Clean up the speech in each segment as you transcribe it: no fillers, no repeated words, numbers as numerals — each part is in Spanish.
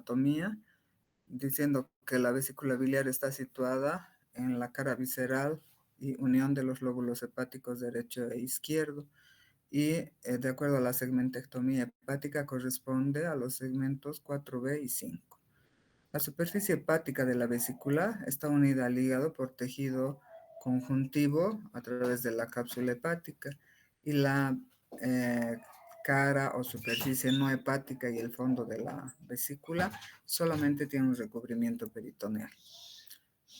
anatomía, diciendo que la vesícula biliar está situada en la cara visceral y unión de los lóbulos hepáticos derecho e izquierdo. Y de acuerdo a la segmentectomía hepática corresponde a los segmentos 4B y 5. La superficie hepática de la vesícula está unida al hígado por tejido conjuntivo a través de la cápsula hepática y la cara o superficie no hepática y el fondo de la vesícula solamente tiene un recubrimiento peritoneal.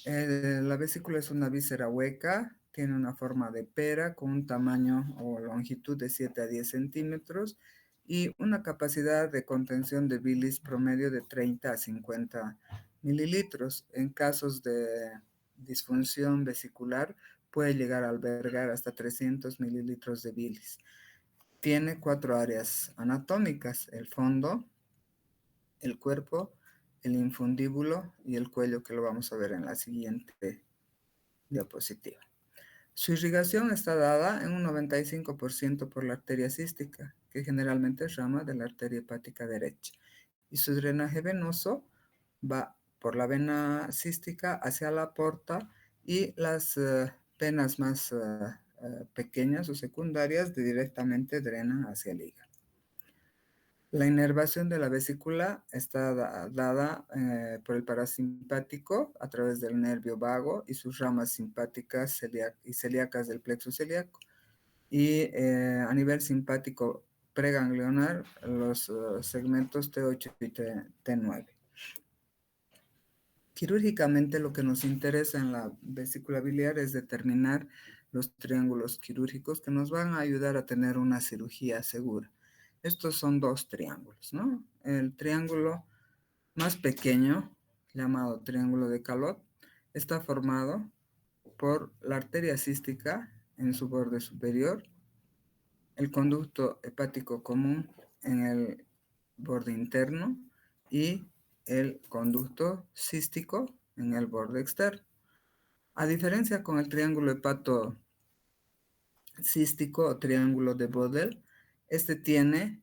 La vesícula es una víscera hueca, tiene una forma de pera con un tamaño o longitud de 7 a 10 centímetros y una capacidad de contención de bilis promedio de 30 a 50 mililitros. En casos de disfunción vesicular puede llegar a albergar hasta 300 mililitros de bilis. Tiene 4 áreas anatómicas: el fondo, el cuerpo, el infundíbulo y el cuello, que lo vamos a ver en la siguiente diapositiva. Su irrigación está dada en un 95% por la arteria cística, que generalmente es rama de la arteria hepática derecha, y su drenaje venoso va por la vena cística hacia la porta y las venas más pequeñas o secundarias directamente drenan hacia el hígado. La inervación de la vesícula está dada por el parasimpático a través del nervio vago y sus ramas simpáticas y celíacas del plexo celíaco. Y a nivel simpático preganglionar, los segmentos T8 y T9. Quirúrgicamente, lo que nos interesa en la vesícula biliar es determinar los triángulos quirúrgicos que nos van a ayudar a tener una cirugía segura. Estos son dos triángulos, ¿no? El triángulo más pequeño, llamado triángulo de Calot, está formado por la arteria cística en su borde superior, el conducto hepático común en el borde interno y el conducto cístico en el borde externo. A diferencia con el triángulo hepatocístico o triángulo de Bodel, este tiene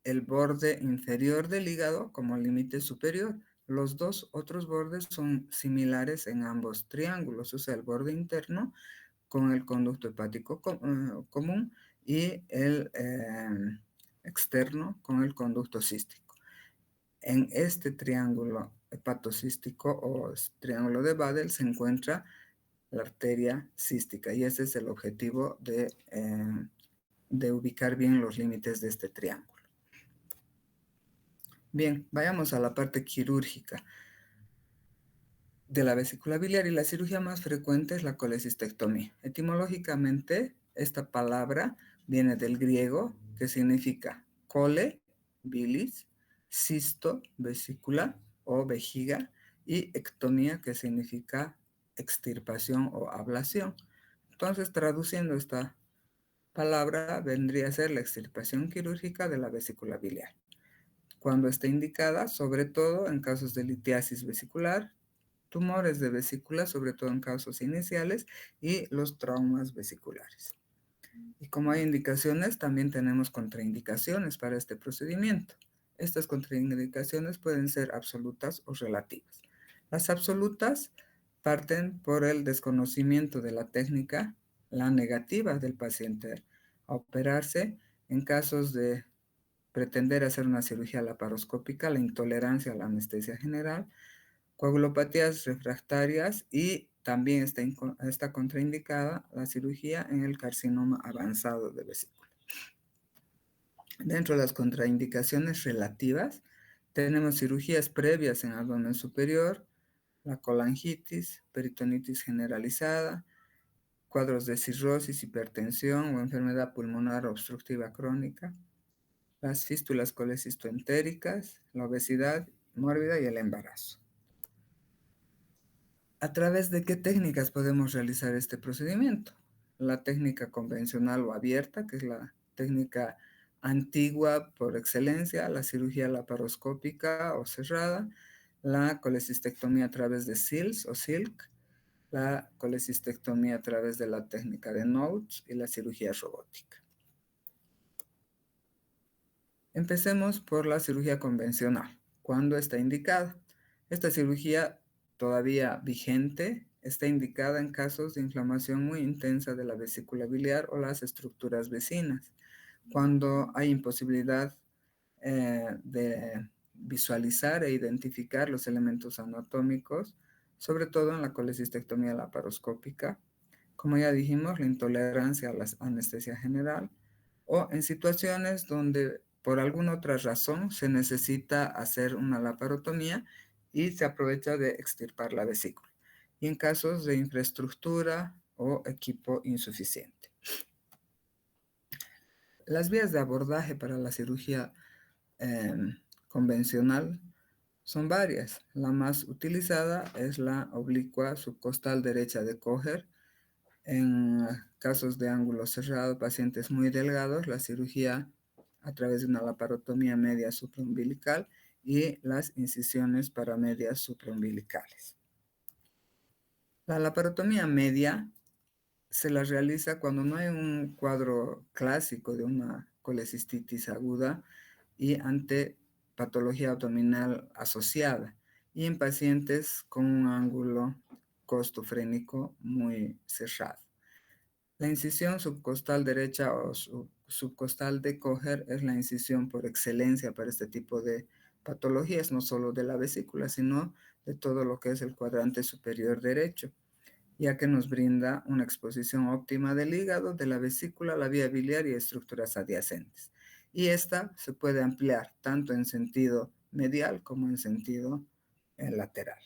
el borde inferior del hígado como límite superior. Los dos otros bordes son similares en ambos triángulos, o sea, el borde interno con el conducto hepático común y el externo con el conducto cístico. En este triángulo hepatocístico o triángulo de Badel se encuentra la arteria cística y ese es el objetivo de ubicar bien los límites de este triángulo. Bien, vayamos a la parte quirúrgica de la vesícula biliar, y la cirugía más frecuente es la colecistectomía. Etimológicamente, esta palabra viene del griego, que significa cole, bilis, cisto, vesícula o vejiga, y ectomía, que significa extirpación o ablación. Entonces, traduciendo esta palabra, vendría a ser la extirpación quirúrgica de la vesícula biliar, cuando está indicada, sobre todo en casos de litiasis vesicular, tumores de vesícula, sobre todo en casos iniciales, y los traumas vesiculares. Y como hay indicaciones, también tenemos contraindicaciones para este procedimiento. Estas contraindicaciones pueden ser absolutas o relativas. Las absolutas parten por el desconocimiento de la técnica, la negativa del paciente a operarse en casos de pretender hacer una cirugía laparoscópica, la intolerancia a la anestesia general, coagulopatías refractarias, y también está contraindicada la cirugía en el carcinoma avanzado de vesícula. Dentro de las contraindicaciones relativas, tenemos cirugías previas en abdomen superior, la colangitis, peritonitis generalizada, cuadros de cirrosis, hipertensión o enfermedad pulmonar obstructiva crónica, las fístulas colecistoentéricas, la obesidad mórbida y el embarazo. ¿A través de qué técnicas podemos realizar este procedimiento? La técnica convencional o abierta, que es la técnica antigua por excelencia, la cirugía laparoscópica o cerrada, la colecistectomía a través de SILS o SILC, la colecistectomía a través de la técnica de Notes y la cirugía robótica. Empecemos por la cirugía convencional cuando está indicada. Esta cirugía todavía vigente está indicada en casos de inflamación muy intensa de la vesícula biliar o las estructuras vecinas, cuando hay imposibilidad de visualizar e identificar los elementos anatómicos, sobre todo en la colecistectomía laparoscópica, como ya dijimos, la intolerancia a la anestesia general, o en situaciones donde por alguna otra razón se necesita hacer una laparotomía y se aprovecha de extirpar la vesícula, y en casos de infraestructura o equipo insuficiente. Las vías de abordaje para la cirugía convencional son varias. La más utilizada es la oblicua subcostal derecha de Kocher. En casos de ángulo cerrado, pacientes muy delgados, la cirugía a través de una laparotomía media supraumbilical y las incisiones paramedias supraumbilicales. La laparotomía media se la realiza cuando no hay un cuadro clásico de una colecistitis aguda y ante patología abdominal asociada, y en pacientes con un ángulo costofrénico muy cerrado. La incisión subcostal derecha o subcostal de Kocher es la incisión por excelencia para este tipo de patologías, no solo de la vesícula, sino de todo lo que es el cuadrante superior derecho, ya que nos brinda una exposición óptima del hígado, de la vesícula, la vía biliar y estructuras adyacentes. Y esta se puede ampliar tanto en sentido medial como en sentido lateral.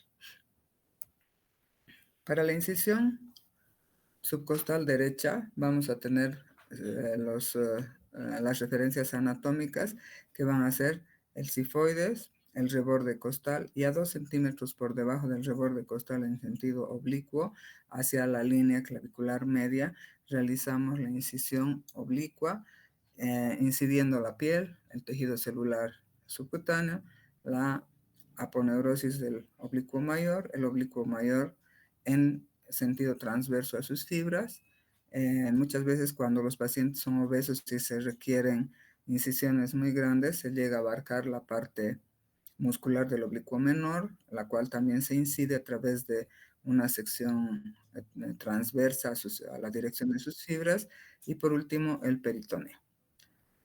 Para la incisión subcostal derecha vamos a tener las referencias anatómicas, que van a ser el cifoides, el reborde costal, y a 2 centímetros por debajo del reborde costal en sentido oblicuo hacia la línea clavicular media, realizamos la incisión oblicua, incidiendo la piel, el tejido celular subcutáneo, la aponeurosis del oblicuo mayor, el oblicuo mayor en sentido transverso a sus fibras. Muchas veces cuando los pacientes son obesos y se requieren incisiones muy grandes, se llega a abarcar la parte muscular del oblicuo menor, la cual también se incide a través de una sección transversa a la dirección de sus fibras, y por último el peritoneo.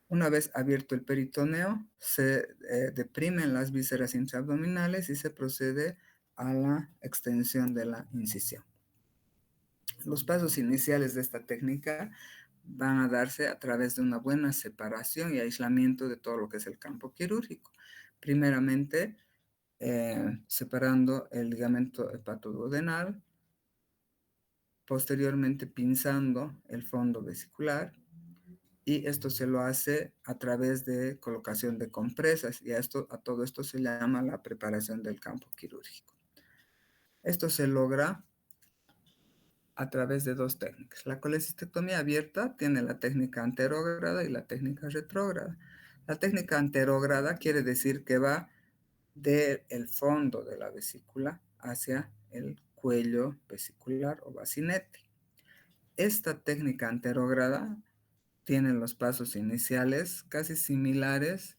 Una vez abierto el peritoneo, se deprimen las vísceras intraabdominales y se procede a la extensión de la incisión. Los pasos iniciales de esta técnica van a darse a través de una buena separación y aislamiento de todo lo que es el campo quirúrgico. Primeramente, separando el ligamento hepatoduodenal, posteriormente pinzando el fondo vesicular, y esto se lo hace a través de colocación de compresas, y a todo esto se llama la preparación del campo quirúrgico. Esto se logra a través de 2 técnicas. La colecistectomía abierta tiene la técnica anterógrada y la técnica retrógrada. La técnica anterógrada quiere decir que va del fondo de la vesícula hacia el cuello vesicular o bacinete. Esta técnica anterógrada tiene los pasos iniciales casi similares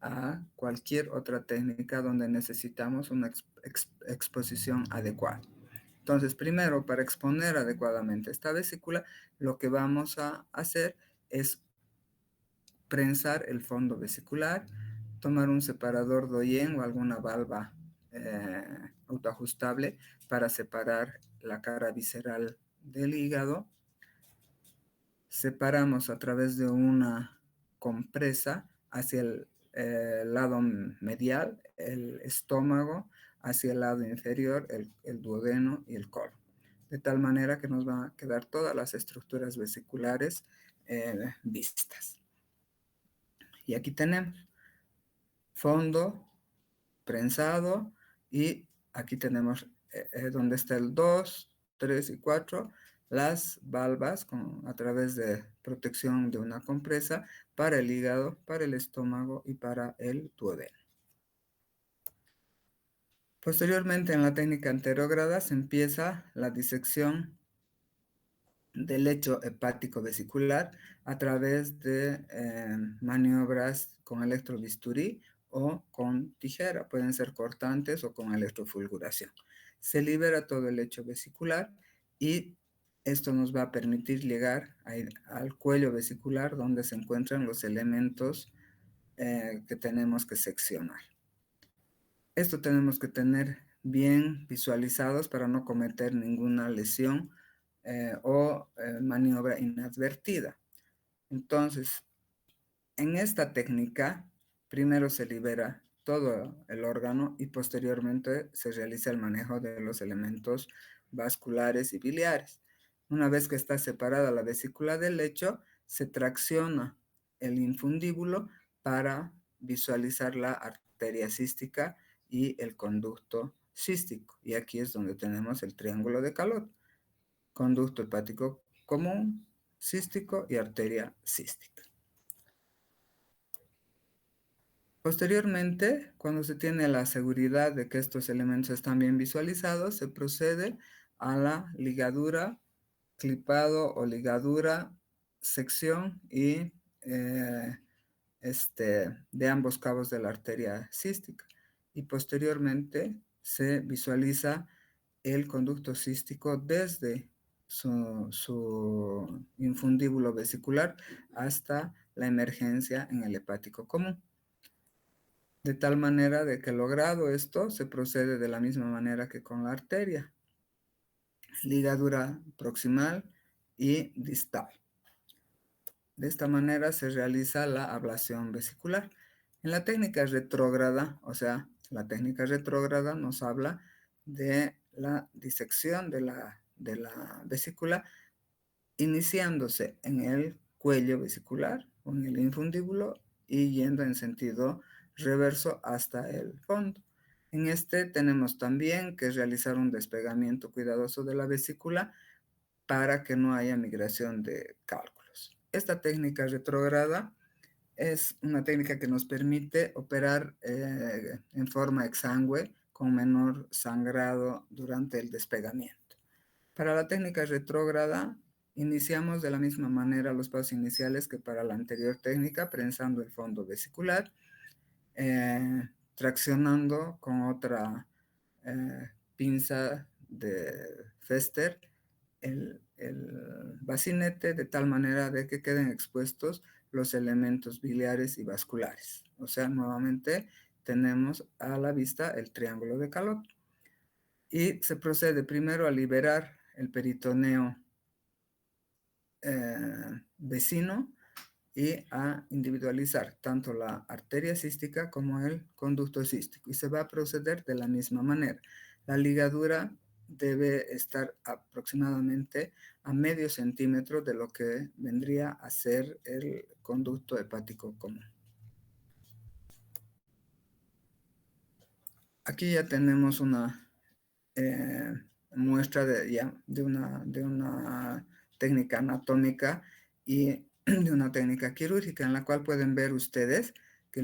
a cualquier otra técnica donde necesitamos una exposición adecuada. Entonces, primero, para exponer adecuadamente esta vesícula, lo que vamos a hacer es prensar el fondo vesicular, tomar un separador Doyen o alguna valva autoajustable para separar la cara visceral del hígado. Separamos a través de una compresa hacia el lado medial, el estómago, hacia el lado inferior, el duodeno y el colon. De tal manera que nos van a quedar todas las estructuras vesiculares vistas. Y aquí tenemos fondo, prensado, y aquí tenemos donde está el 2, 3 y 4, las valvas a través de protección de una compresa para el hígado, para el estómago y para el duodeno. Posteriormente, en la técnica anterógrada se empieza la disección del lecho hepático vesicular a través de maniobras con electrobisturí o con tijera, pueden ser cortantes o con electrofulguración. Se libera todo el lecho vesicular y esto nos va a permitir llegar al cuello vesicular donde se encuentran los elementos que tenemos que seccionar. Esto tenemos que tener bien visualizados para no cometer ninguna lesión o maniobra inadvertida. Entonces, en esta técnica, primero se libera todo el órgano y posteriormente se realiza el manejo de los elementos vasculares y biliares. Una vez que está separada la vesícula del lecho, se tracciona el infundíbulo para visualizar la arteria cística y el conducto cístico. Y aquí es donde tenemos el triángulo de Calot: conducto hepático común, cístico y arteria cística. Posteriormente, cuando se tiene la seguridad de que estos elementos están bien visualizados, se procede a la ligadura, clipado o ligadura, sección y de ambos cabos de la arteria cística. Y posteriormente se visualiza el conducto cístico desde su infundíbulo vesicular hasta la emergencia en el hepático común. De tal manera de que logrado esto, se procede de la misma manera que con la arteria: ligadura proximal y distal. De esta manera se realiza la ablación vesicular. En la técnica retrógrada, o sea, la técnica retrógrada nos habla de la disección de la vesícula, iniciándose en el cuello vesicular o en el infundíbulo y yendo en sentido reverso hasta el fondo. En este tenemos también que realizar un despegamiento cuidadoso de la vesícula para que no haya migración de cálculos. Esta técnica retrógrada es una técnica que nos permite operar en forma exangüe con menor sangrado durante el despegamiento. Para la técnica retrógrada, iniciamos de la misma manera los pasos iniciales que para la anterior técnica, prensando el fondo vesicular, traccionando con otra pinza de Fester el bacinete de tal manera de que queden expuestos los elementos biliares y vasculares. O sea, nuevamente tenemos a la vista el triángulo de Calot. Y se procede primero a liberar el peritoneo vecino y a individualizar tanto la arteria cística como el conducto cístico. Y se va a proceder de la misma manera. La ligadura debe estar aproximadamente a medio centímetro de lo que vendría a ser el conducto hepático común. Aquí ya tenemos una muestra de una técnica anatómica y de una técnica quirúrgica, en la cual pueden ver ustedes que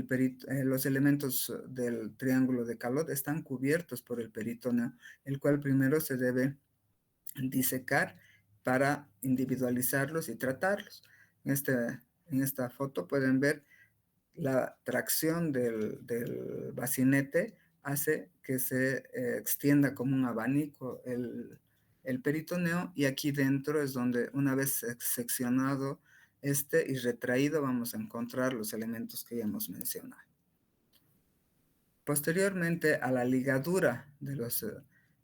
los elementos del triángulo de Calot están cubiertos por el peritoneo, el cual primero se debe disecar para individualizarlos y tratarlos. En esta foto pueden ver la tracción del bacinete hace que se extienda como un abanico el peritoneo, y aquí dentro es donde, una vez seccionado y retraído, vamos a encontrar los elementos que ya hemos mencionado. Posteriormente a la ligadura de los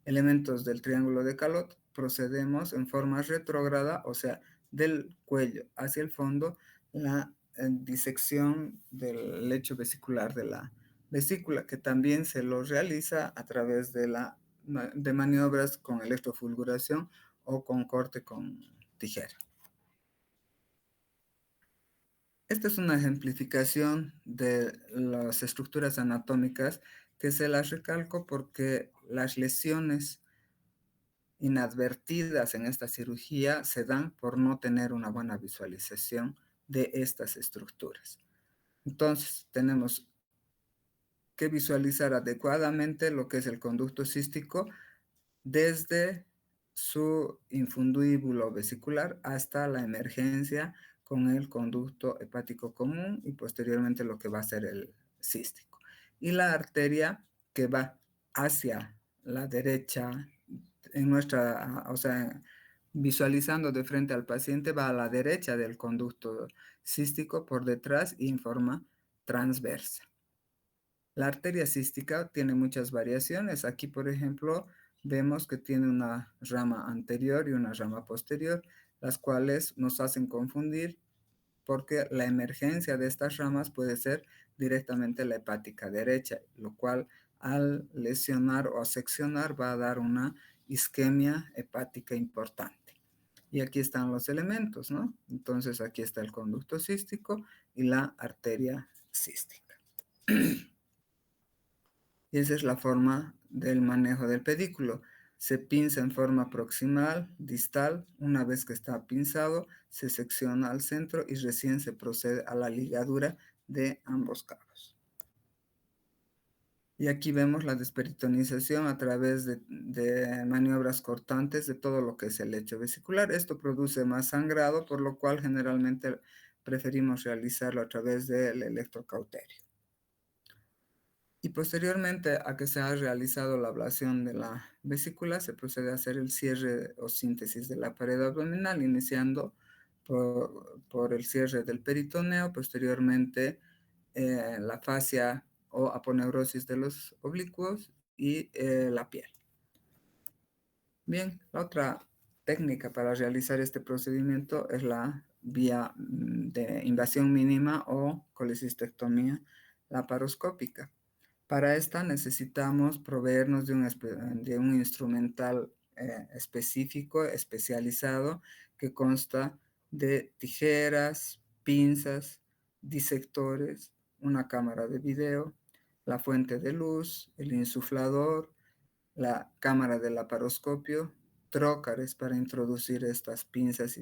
elementos del triángulo de Calot, procedemos en forma retrógrada, o sea, del cuello hacia el fondo, la disección del lecho vesicular de la vesícula, que también se lo realiza a través de maniobras con electrofulguración o con corte con tijera. Esta es una ejemplificación de las estructuras anatómicas que se las recalco porque las lesiones inadvertidas en esta cirugía se dan por no tener una buena visualización de estas estructuras. Entonces, tenemos que visualizar adecuadamente lo que es el conducto cístico desde su infundíbulo vesicular hasta la emergencia con el conducto hepático común y posteriormente lo que va a ser el cístico. y la arteria que va hacia la derecha, en nuestra, o sea, visualizando de frente al paciente, va a la derecha del conducto cístico por detrás y en forma transversa. La arteria cística tiene muchas variaciones. Aquí, por ejemplo, vemos que tiene una rama anterior y una rama posterior, las cuales nos hacen confundir porque la emergencia de estas ramas puede ser directamente la hepática derecha, lo cual al lesionar o seccionar va a dar una isquemia hepática importante. Y aquí están los elementos, ¿no? Entonces aquí está el conducto cístico y la arteria cística. Y esa es la forma del manejo del pedículo. Se pinza en forma proximal, distal. Una vez que está pinzado, se secciona al centro y recién se procede a la ligadura de ambos cabos. Y aquí vemos la desperitonización a través de maniobras cortantes de todo lo que es el lecho vesicular. Esto produce más sangrado, por lo cual generalmente preferimos realizarlo a través del electrocauterio. Y posteriormente a que se ha realizado la ablación de la vesícula, se procede a hacer el cierre o síntesis de la pared abdominal, iniciando por el cierre del peritoneo, posteriormente la fascia o aponeurosis de los oblicuos y la piel. Bien, la otra técnica para realizar este procedimiento es la vía de invasión mínima o colecistectomía laparoscópica. Para esta necesitamos proveernos de un instrumental específico, especializado, que consta de tijeras, pinzas, disectores, una cámara de video, la fuente de luz, el insuflador, la cámara del laparoscopio, trócares para introducir estas pinzas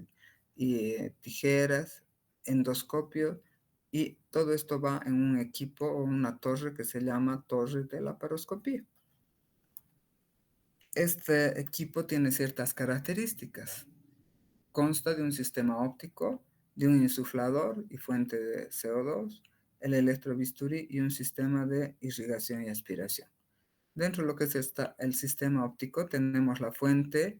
y tijeras, endoscopio, y todo esto va en un equipo o una torre que se llama torre de laparoscopía. Este equipo tiene ciertas características. Consta de un sistema óptico, de un insuflador y fuente de CO2, el electrobisturí y un sistema de irrigación y aspiración. Dentro de lo que es el sistema óptico tenemos la fuente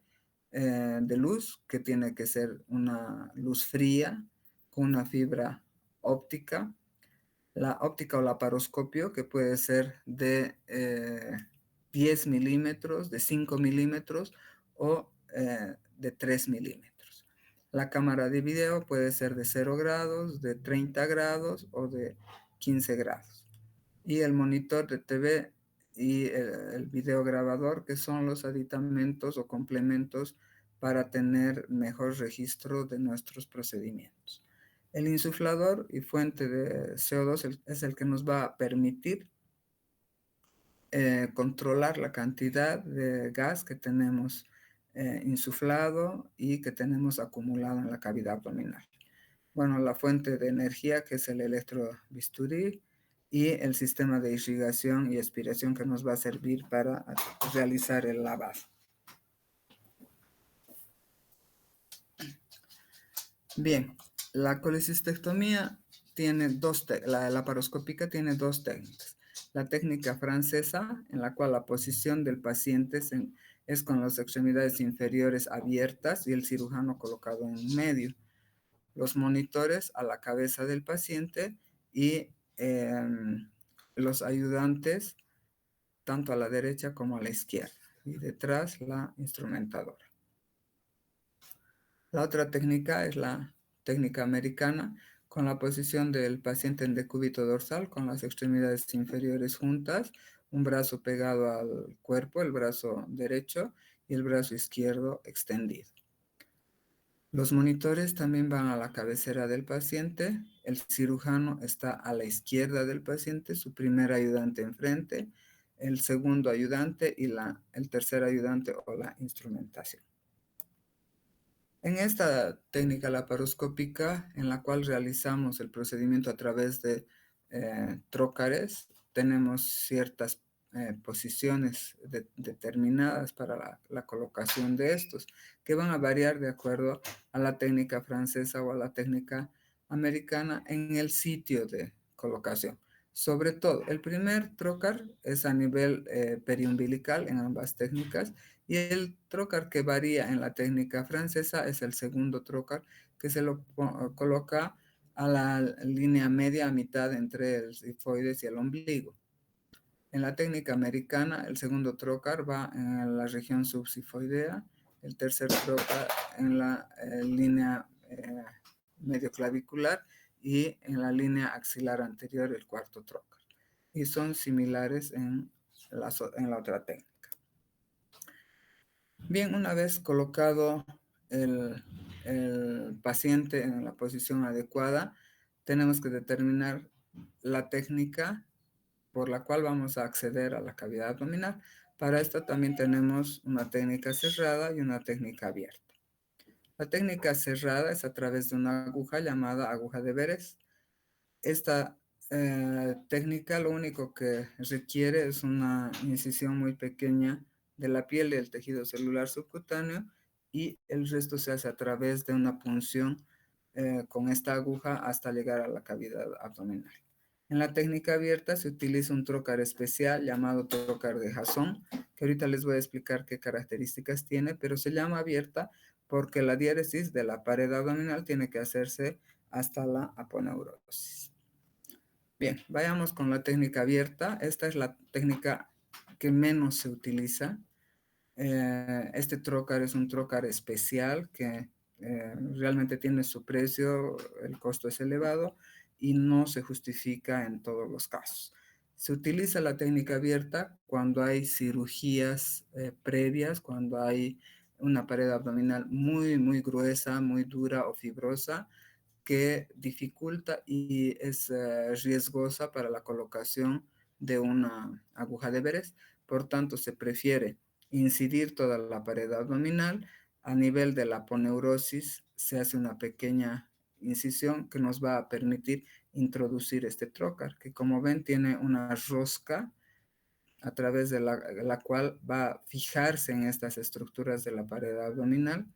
de luz, que tiene que ser una luz fría con una fibra óptica, la óptica o laparoscopio, que puede ser de 10 milímetros, de 5 milímetros o de 3 milímetros. La cámara de video puede ser de 0 grados, de 30 grados o de 15 grados. Y el monitor de TV y el video grabador, que son los aditamentos o complementos para tener mejor registro de nuestros procedimientos. El insuflador y fuente de CO2 es el que nos va a permitir controlar la cantidad de gas que tenemos insuflado y que tenemos acumulado en la cavidad abdominal. Bueno, la fuente de energía, que es el electrobisturí, y el sistema de irrigación y aspiración, que nos va a servir para realizar el lavado. Bien, la colecistectomía tiene la laparoscópica tiene dos técnicas. La técnica francesa, en la cual la posición del paciente es con las extremidades inferiores abiertas y el cirujano colocado en medio. Los monitores a la cabeza del paciente y los ayudantes tanto a la derecha como a la izquierda, y detrás la instrumentadora. La otra técnica es la técnica americana, con la posición del paciente en decúbito dorsal, con las extremidades inferiores juntas, un brazo pegado al cuerpo, el brazo derecho, y el brazo izquierdo extendido. Los monitores también van a la cabecera del paciente, el cirujano está a la izquierda del paciente, su primer ayudante enfrente, el segundo ayudante y el tercer ayudante o la instrumentación. En esta técnica laparoscópica, en la cual realizamos el procedimiento a través de trócares, tenemos ciertas posiciones determinadas para la colocación de estos, que van a variar de acuerdo a la técnica francesa o a la técnica americana en el sitio de colocación. Sobre todo, el primer trocar es a nivel periumbilical en ambas técnicas y el trocar que varía en la técnica francesa es el segundo trocar que se lo coloca a la línea media a mitad entre el sifoides y el ombligo. En la técnica americana, el segundo trocar va en la región subsifoidea, el tercer trocar en la línea medio clavicular y en la línea axilar anterior el cuarto trocar. Y son similares en la otra técnica. Bien, una vez colocado el paciente en la posición adecuada, tenemos que determinar la técnica por la cual vamos a acceder a la cavidad abdominal. Para esto también tenemos una técnica cerrada y una técnica abierta. La técnica cerrada es a través de una aguja llamada aguja de Veress. Esta técnica lo único que requiere es una incisión muy pequeña de la piel del tejido celular subcutáneo y el resto se hace a través de una punción con esta aguja hasta llegar a la cavidad abdominal. En la técnica abierta se utiliza un trocar especial llamado trocar de Jason, que ahorita les voy a explicar qué características tiene, pero se llama abierta porque la diéresis de la pared abdominal tiene que hacerse hasta la aponeurosis. Bien, vayamos con la técnica abierta. Esta es la técnica que menos se utiliza. Este trocar es un trocar especial que realmente tiene su precio, el costo es elevado y no se justifica en todos los casos. Se utiliza la técnica abierta cuando hay cirugías previas, cuando hay una pared abdominal muy gruesa, muy dura o fibrosa, que dificulta y es riesgosa para la colocación de una aguja de Veress. Por tanto, se prefiere incidir toda la pared abdominal. A nivel de la aponeurosis se hace una pequeña incisión que nos va a permitir introducir este trocar, que como ven tiene una rosca a través de la cual va a fijarse en estas estructuras de la pared abdominal.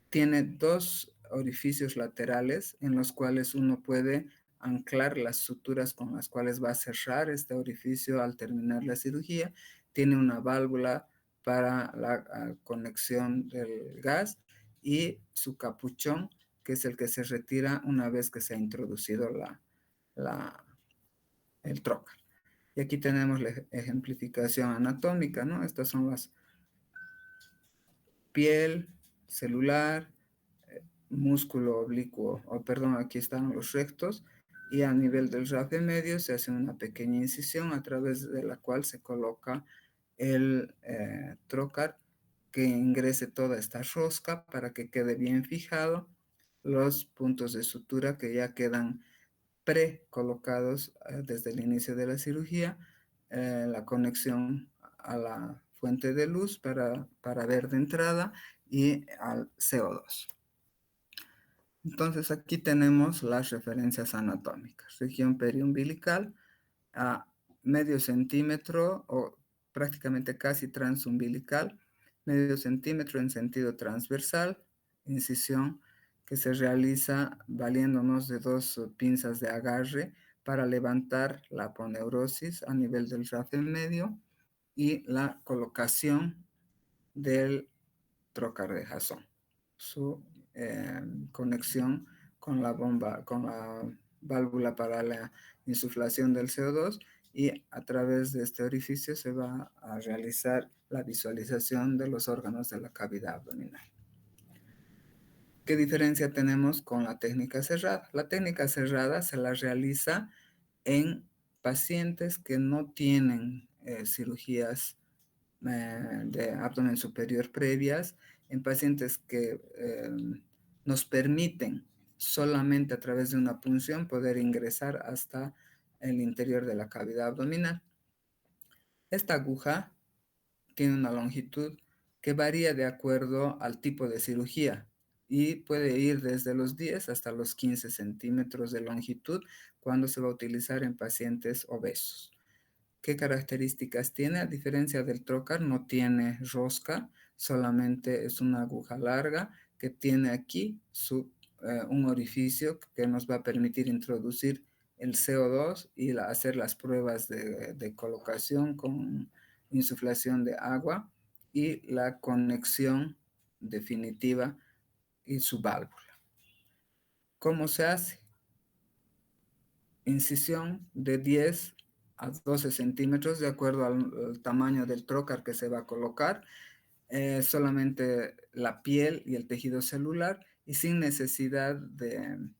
Tiene dos orificios laterales en los cuales uno puede anclar las suturas con las cuales va a cerrar este orificio al terminar la cirugía. Tiene una válvula para la conexión del gas y su capuchón, que es el que se retira una vez que se ha introducido el trocar. Y aquí tenemos la ejemplificación anatómica, ¿no? Estas son las piel, celular, músculo oblicuo, o perdón, aquí están los rectos, y a nivel del rafe medio se hace una pequeña incisión a través de la cual se coloca el trocar que ingrese toda esta rosca para que quede bien fijado los puntos de sutura que ya quedan pre-colocados desde el inicio de la cirugía, la conexión a la fuente de luz para ver de entrada y al CO2. Entonces aquí tenemos las referencias anatómicas. Región periumbilical a medio centímetro o prácticamente casi transumbilical, medio centímetro en sentido transversal, incisión que se realiza valiéndonos de dos pinzas de agarre para levantar la aponeurosis a nivel del rafe medio y la colocación del trocar de Jason, su conexión con la bomba, con la válvula para la insuflación del CO2 y a través de este orificio se va a realizar la visualización de los órganos de la cavidad abdominal. ¿Qué diferencia tenemos con la técnica cerrada? La técnica cerrada se la realiza en pacientes que no tienen cirugías de abdomen superior previas, en pacientes que nos permiten solamente a través de una punción poder ingresar hasta el interior de la cavidad abdominal. Esta aguja tiene una longitud que varía de acuerdo al tipo de cirugía y puede ir desde los 10 hasta los 15 centímetros de longitud cuando se va a utilizar en pacientes obesos. ¿Qué características tiene? A diferencia del trocar, no tiene rosca, solamente es una aguja larga que tiene aquí un orificio que nos va a permitir introducir el CO2 y hacer las pruebas de colocación con insuflación de agua y la conexión definitiva y su válvula. ¿Cómo se hace? Incisión de 10 a 12 centímetros de acuerdo al tamaño del trocar que se va a colocar, solamente la piel y el tejido celular y sin necesidad de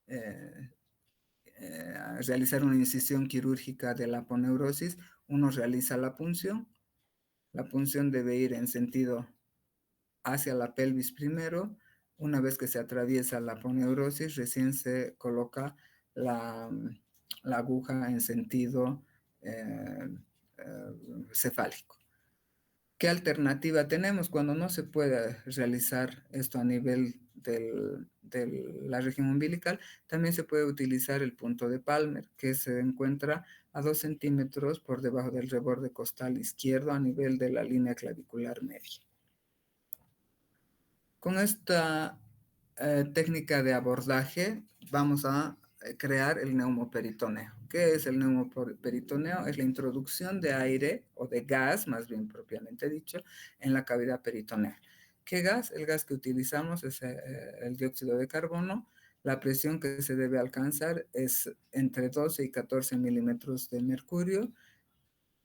eh, realizar una incisión quirúrgica de la aponeurosis. Uno realiza la punción. La punción debe ir en sentido hacia la pelvis primero. Una vez que se atraviesa la aponeurosis, recién se coloca la, la aguja en sentido eh, cefálico. ¿Qué alternativa tenemos cuando no se puede realizar esto a nivel de la región umbilical? También se puede utilizar el punto de Palmer, que se encuentra a 2 centímetros por debajo del reborde costal izquierdo a nivel de la línea clavicular media. Con esta técnica de abordaje vamos a crear el neumoperitoneo. ¿Qué es el neumoperitoneo? Es la introducción de aire o de gas, más bien propiamente dicho, en la cavidad peritoneal. ¿Qué gas? El gas que utilizamos es el dióxido de carbono. La presión que se debe alcanzar es entre 12 y 14 milímetros de mercurio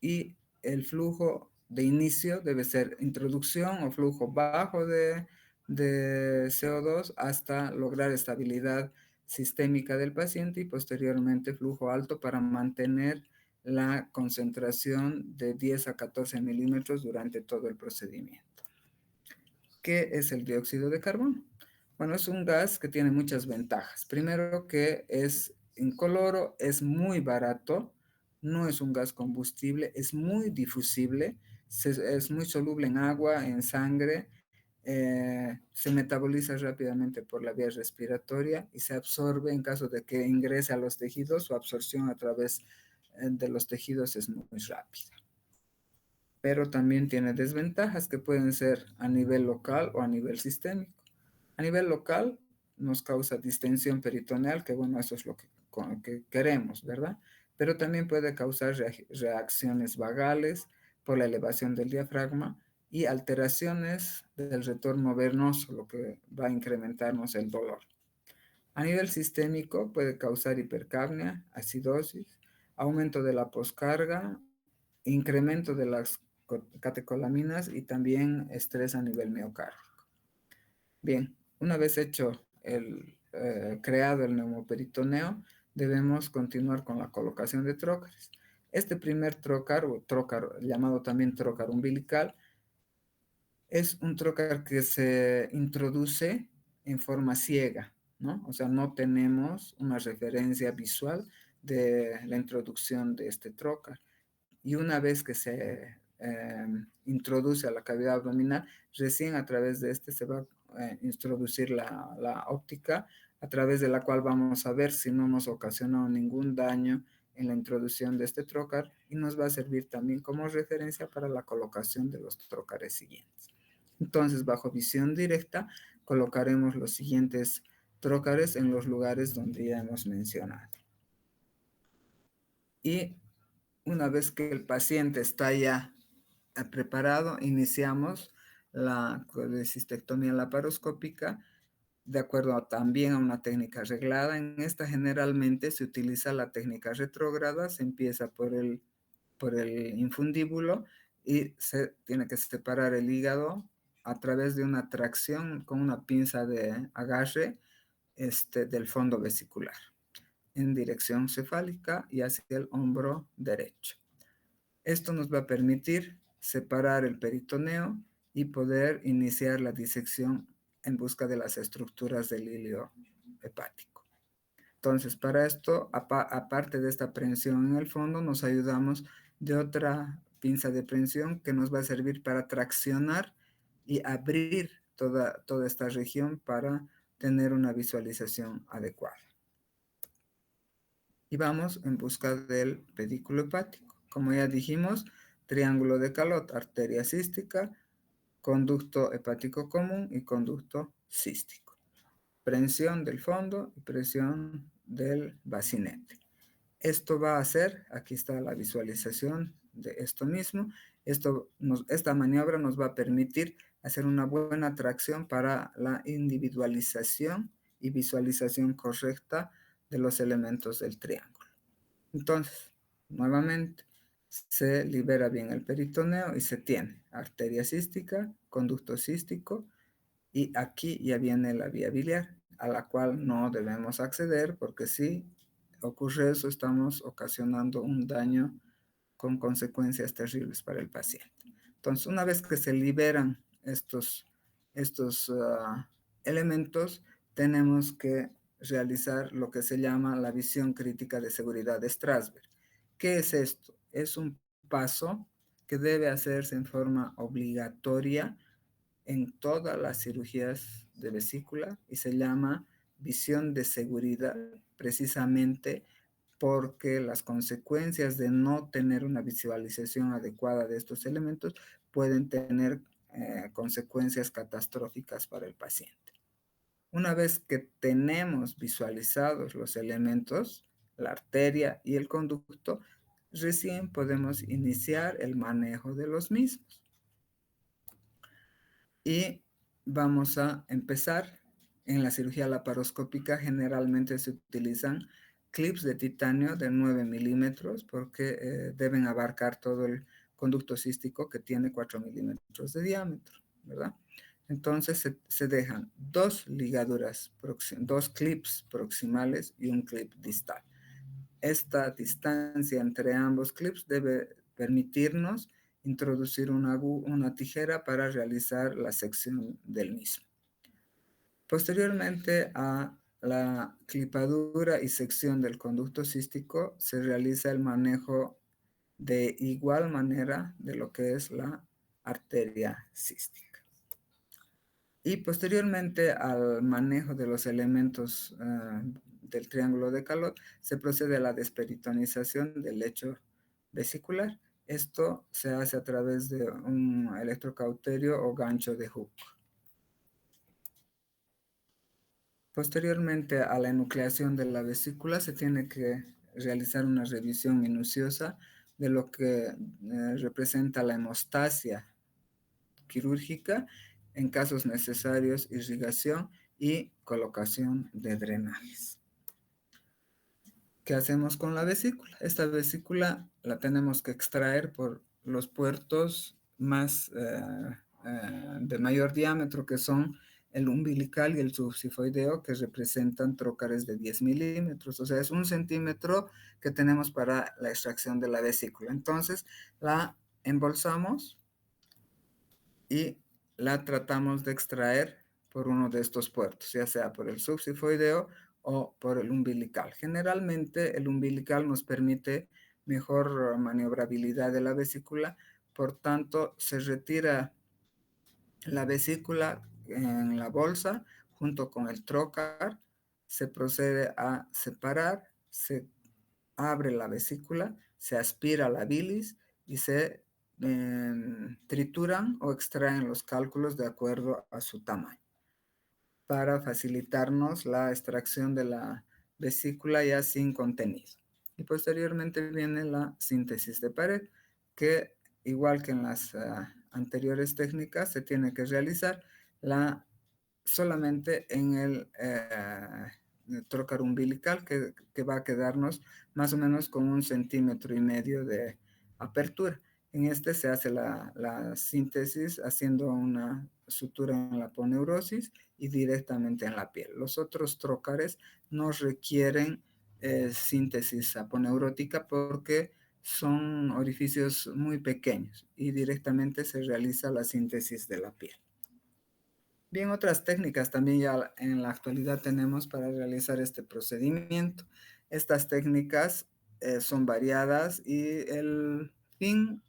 y el flujo de inicio debe ser introducción o flujo bajo de CO2 hasta lograr estabilidad sistémica del paciente y posteriormente flujo alto para mantener la concentración de 10 a 14 milímetros durante todo el procedimiento. ¿Qué es el dióxido de carbono? Bueno, es un gas que tiene muchas ventajas. Primero que es incoloro, es muy barato, no es un gas combustible, es muy difusible, es muy soluble en agua, en sangre, se metaboliza rápidamente por la vía respiratoria y se absorbe en caso de que ingrese a los tejidos. Su absorción a través de los tejidos es muy rápida. Pero también tiene desventajas que pueden ser a nivel local o a nivel sistémico. A nivel local nos causa distensión peritoneal, que bueno, eso es lo que queremos, ¿verdad? Pero también puede causar reacciones vagales por la elevación del diafragma y alteraciones del retorno venoso, lo que va a incrementarnos el dolor. A nivel sistémico puede causar hipercapnia, acidosis, aumento de la poscarga, incremento de las catecolaminas y también estrés a nivel miocárdico. Bien, una vez hecho creado el neumoperitoneo, debemos continuar con la colocación de trócares. Este primer trócar, o trócar llamado también trócar umbilical, es un trócar que se introduce en forma ciega, ¿no? O sea, no tenemos una referencia visual de la introducción de este trócar. Y una vez que se introduce a la cavidad abdominal, recién a través de este se va a introducir la óptica, a través de la cual vamos a ver si no nos ocasionó ningún daño en la introducción de este trócar y nos va a servir también como referencia para la colocación de los trócares siguientes. Entonces, bajo visión directa, colocaremos los siguientes trócares en los lugares donde ya hemos mencionado. Y una vez que el paciente está ya preparado, iniciamos la colecistectomía laparoscópica de acuerdo también a una técnica reglada. En esta generalmente se utiliza la técnica retrógrada, se empieza por el infundíbulo y se tiene que separar el hígado a través de una tracción con una pinza de agarre del fondo vesicular en dirección cefálica y hacia el hombro derecho. Esto nos va a permitir separar el peritoneo y poder iniciar la disección en busca de las estructuras del hilio hepático. Entonces, para esto, aparte de esta prensión en el fondo, nos ayudamos de otra pinza de prensión que nos va a servir para traccionar y abrir toda esta región para tener una visualización adecuada. Y vamos en busca del pedículo hepático. Como ya dijimos, triángulo de Calot, arteria cística, conducto hepático común y conducto cístico. Prensión del fondo y presión del bacinete. Esto va a hacer, aquí está la visualización de esto mismo, esta maniobra nos va a permitir hacer una buena tracción para la individualización y visualización correcta de los elementos del triángulo. Entonces, nuevamente, se libera bien el peritoneo y se tiene arteria cística, conducto cístico, y aquí ya viene la vía biliar, a la cual no debemos acceder porque si ocurre eso estamos ocasionando un daño con consecuencias terribles para el paciente. Entonces, una vez que se liberan estos elementos, tenemos que realizar lo que se llama la visión crítica de seguridad de Strasberg. ¿Qué es esto? Es un paso que debe hacerse en forma obligatoria en todas las cirugías de vesícula y se llama visión de seguridad precisamente porque las consecuencias de no tener una visualización adecuada de estos elementos pueden tener consecuencias catastróficas para el paciente. Una vez que tenemos visualizados los elementos, la arteria y el conducto, recién podemos iniciar el manejo de los mismos. Y vamos a empezar. En la cirugía laparoscópica generalmente se utilizan clips de titanio de 9 milímetros porque deben abarcar todo el conducto cístico que tiene 4 milímetros de diámetro, ¿verdad? Entonces se dejan dos ligaduras, dos clips proximales y un clip distal. Esta distancia entre ambos clips debe permitirnos introducir una tijera para realizar la sección del mismo. Posteriormente a la clipadura y sección del conducto cístico se realiza el manejo de igual manera de lo que es la arteria cística. Y posteriormente al manejo de los elementos del triángulo de Calot, se procede a la desperitonización del lecho vesicular. Esto se hace a través de un electrocauterio o gancho de Hooke. Posteriormente a la enucleación de la vesícula se tiene que realizar una revisión minuciosa de lo que representa la hemostasia quirúrgica, en casos necesarios irrigación y colocación de drenajes. ¿Qué hacemos con la vesícula? Esta vesícula la tenemos que extraer por los puertos más de mayor diámetro, que son el umbilical y el subsifoideo, que representan trócares de 10 milímetros. O sea, es 1 centímetro que tenemos para la extracción de la vesícula. Entonces, la embolsamos y la tratamos de extraer por uno de estos puertos, ya sea por el subsifoideo o por el umbilical. Generalmente el umbilical nos permite mejor maniobrabilidad de la vesícula, por tanto se retira la vesícula en la bolsa junto con el trócar, se procede a separar, se abre la vesícula, se aspira la bilis y se trituran o extraen los cálculos de acuerdo a su tamaño para facilitarnos la extracción de la vesícula ya sin contenido. Y posteriormente viene la síntesis de pared, que igual que en las anteriores técnicas se tiene que realizar solamente en el trócar umbilical que va a quedarnos más o menos con 1,5 centímetros de apertura. En este se hace la síntesis haciendo una sutura en la aponeurosis y directamente en la piel. Los otros trócares no requieren síntesis aponeurótica porque son orificios muy pequeños y directamente se realiza la síntesis de la piel. Bien, otras técnicas también ya en la actualidad tenemos para realizar este procedimiento. Estas técnicas son variadas y el fin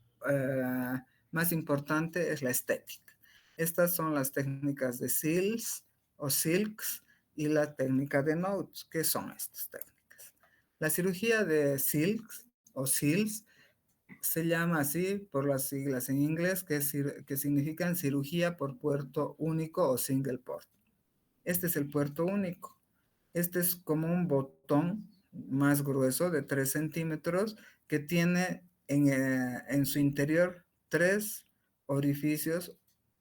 más importante es la estética. Estas son las técnicas de Sills o Silks y la técnica de Notes. ¿Qué son estas técnicas? La cirugía de Silks o Sills se llama así por las siglas en inglés que significan cirugía por puerto único o single port. Este es el puerto único. Este es como un botón más grueso de 3 centímetros que tiene en su interior 3 orificios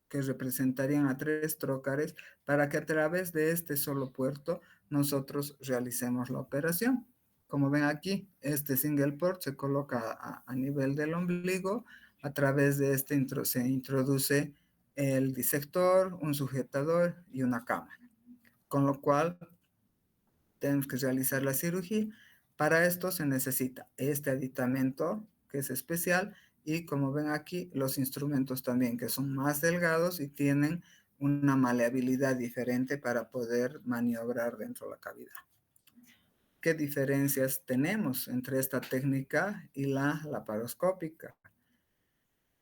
que representarían a 3 trócares para que a través de este solo puerto nosotros realicemos la operación. Como ven aquí, este single port se coloca a nivel del ombligo. A través de este se introduce el disector, un sujetador y una cámara. Con lo cual tenemos que realizar la cirugía. Para esto se necesita este aditamento que es especial y, como ven aquí, los instrumentos también que son más delgados y tienen una maleabilidad diferente para poder maniobrar dentro de la cavidad. ¿Qué diferencias tenemos entre esta técnica y la laparoscópica?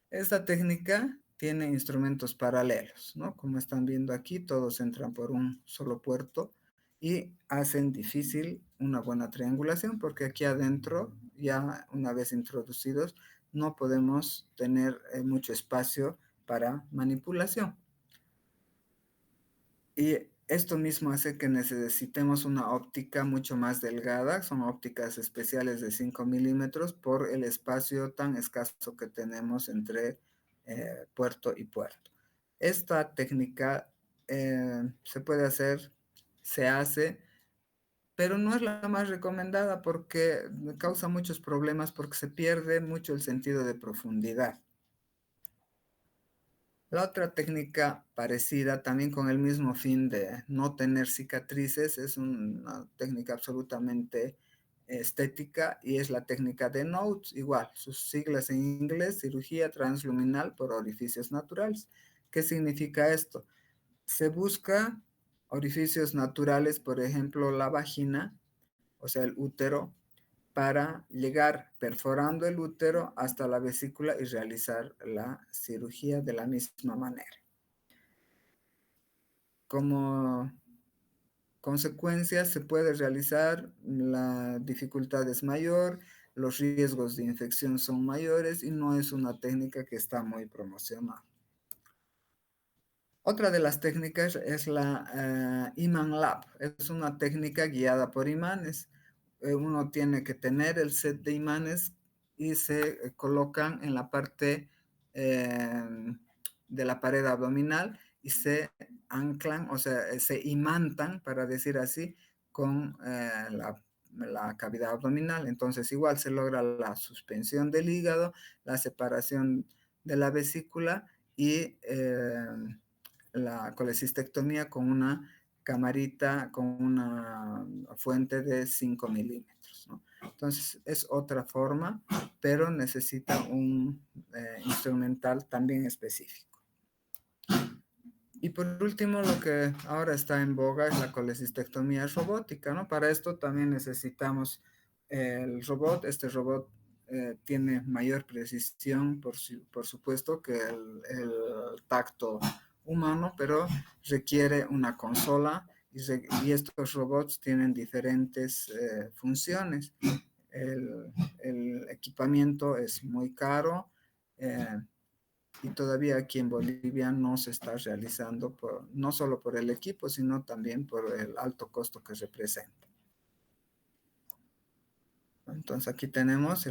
Esta técnica tiene instrumentos paralelos, ¿no? Como están viendo aquí, todos entran por un solo puerto y hacen difícil una buena triangulación porque aquí adentro, ya una vez introducidos, no podemos tener mucho espacio para manipulación. Y esto mismo hace que necesitemos una óptica mucho más delgada, son ópticas especiales de 5 milímetros por el espacio tan escaso que tenemos entre puerto y puerto. Esta técnica se puede hacer, se hace, pero no es la más recomendada porque causa muchos problemas porque se pierde mucho el sentido de profundidad. La otra técnica parecida, también con el mismo fin de no tener cicatrices, es una técnica absolutamente estética y es la técnica de Notes, igual, sus siglas en inglés, cirugía transluminal por orificios naturales. ¿Qué significa esto? Se busca orificios naturales, por ejemplo, la vagina, o sea, el útero, para llegar perforando el útero hasta la vesícula y realizar la cirugía de la misma manera. Como consecuencia, se puede realizar, la dificultad es mayor, los riesgos de infección son mayores y no es una técnica que está muy promocionada. Otra de las técnicas es la Iman Lab. Es una técnica guiada por imanes. Uno tiene que tener el set de imanes y se colocan en la parte de la pared abdominal y se anclan, o sea, se imantan, para decir así, con la cavidad abdominal. Entonces, igual se logra la suspensión del hígado, la separación de la vesícula y la colecistectomía con una camarita, con una fuente de 5 milímetros, ¿no? Entonces es otra forma, pero necesita un instrumental también específico. Y por último, lo que ahora está en boga es la colecistectomía robótica, ¿no? Para esto también necesitamos el robot. Este robot tiene mayor precisión, por supuesto, que el tacto humano, pero requiere una consola y estos robots tienen diferentes funciones. El equipamiento es muy caro. Y todavía aquí en Bolivia no se está realizando, no solo por el equipo, sino también por el alto costo que representa. Entonces aquí tenemos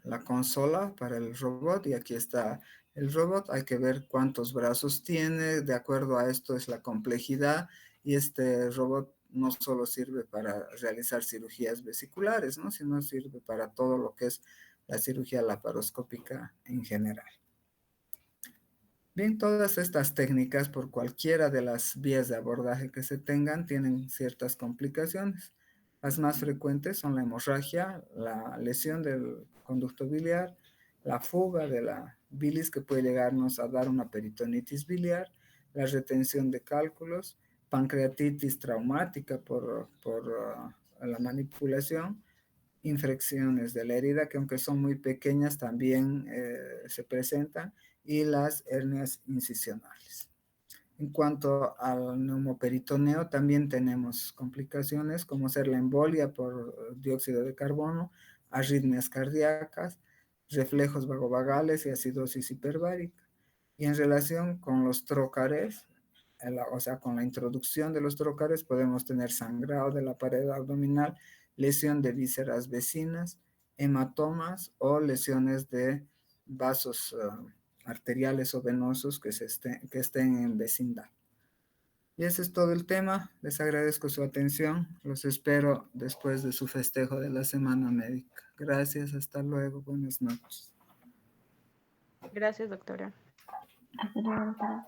la consola para el robot y aquí está el robot. Hay que ver cuántos brazos tiene, de acuerdo a esto es la complejidad, y este robot no solo sirve para realizar cirugías vesiculares, ¿no? Sino sirve para todo lo que es la cirugía laparoscópica en general. Bien, todas estas técnicas, por cualquiera de las vías de abordaje que se tengan, tienen ciertas complicaciones. Las más frecuentes son la hemorragia, la lesión del conducto biliar, la fuga de la bilis que puede llegarnos a dar una peritonitis biliar, la retención de cálculos, pancreatitis traumática por la manipulación, infecciones de la herida que, aunque son muy pequeñas, también se presentan, y las hernias incisionales. En cuanto al neumoperitoneo, también tenemos complicaciones como ser la embolia por dióxido de carbono, arritmias cardíacas, reflejos vagovagales y acidosis hiperbárica. Y en relación con los trócares, o sea, con la introducción de los trocars podemos tener sangrado de la pared abdominal, lesión de vísceras vecinas, hematomas o lesiones de vasos arteriales o venosos que estén en vecindad. Y ese es todo el tema. Les agradezco su atención. Los espero después de su festejo de la Semana Médica. Gracias, hasta luego. Buenas noches. Gracias, doctora. Hasta luego, doctora.